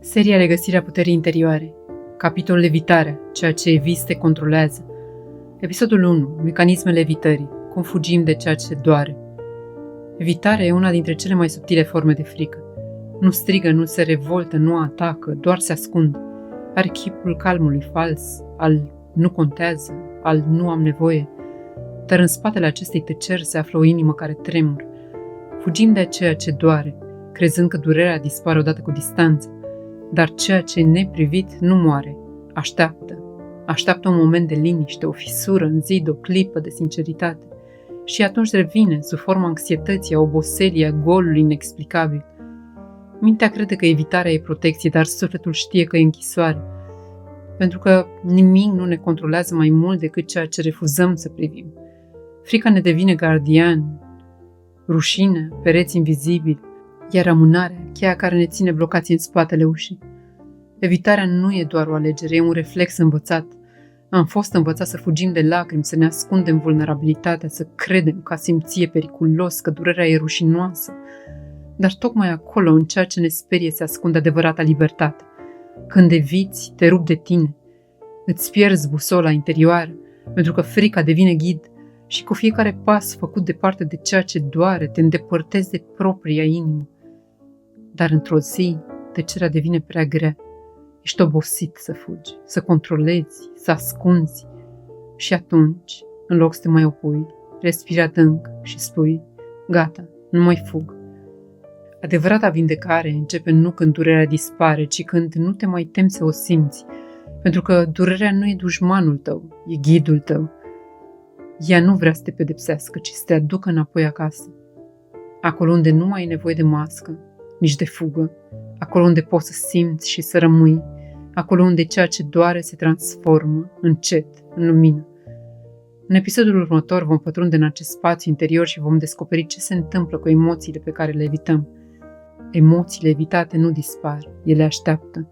Seria Regăsirea puterii interioare. Capitolul Evitarea, ceea ce eviți te controlează. Episodul 1. Mecanismele evitării. Cum fugim de ceea ce doare. Evitarea e una dintre cele mai subtile forme de frică. Nu strigă, nu se revoltă, nu atacă, doar se ascunde. Are chipul calmului fals, al nu contează, al nu am nevoie. Dar în spatele acestei tăceri se află o inimă care tremură. Fugim de ceea ce doare, crezând că durerea dispare odată cu distanță. Dar ceea ce e neprivit nu moare. Așteaptă un moment de liniște, o fisură în zid, o clipă de sinceritate. Și atunci revine, sub forma anxietății, a oboselii, a golului inexplicabil. Mintea crede că evitarea e protecție, dar sufletul știe că e închisoare. Pentru că nimic nu ne controlează mai mult decât ceea ce refuzăm să privim. Frica ne devine gardian, rușine, pereți invizibili, iar amânarea, cheia care ne ține blocați în spatele ușii. Evitarea nu e doar o alegere, e un reflex învățat. Am fost învățați să fugim de lacrimi, să ne ascundem vulnerabilitatea, să credem că a simți e periculos, că durerea e rușinoasă. Dar tocmai acolo, în ceea ce ne sperie, se ascunde adevărata libertate. Când eviți, te rupi de tine. Îți pierzi busola interioară, pentru că frica devine ghid și cu fiecare pas făcut departe de ceea ce doare, te îndepărtezi de propria inimă. Dar într-o zi, tăcerea devine prea grea. Ești obosit să fugi, să controlezi, să ascunzi. Și atunci, în loc să te mai opui, respiri adânc și spui, gata, nu mai fug. Adevărata vindecare începe nu când durerea dispare, ci când nu te mai temi să o simți, pentru că durerea nu e dușmanul tău, e ghidul tău. Ea nu vrea să te pedepsească, ci să te aducă înapoi acasă. Acolo unde nu mai ai nevoie de mască, nici de fugă, acolo unde poți să simți și să rămâi, acolo unde ceea ce doare se transformă încet în lumină. În episodul următor vom pătrunde în acest spațiu interior și vom descoperi ce se întâmplă cu emoțiile pe care le evităm. Emoțiile evitate nu dispar, ele așteaptă.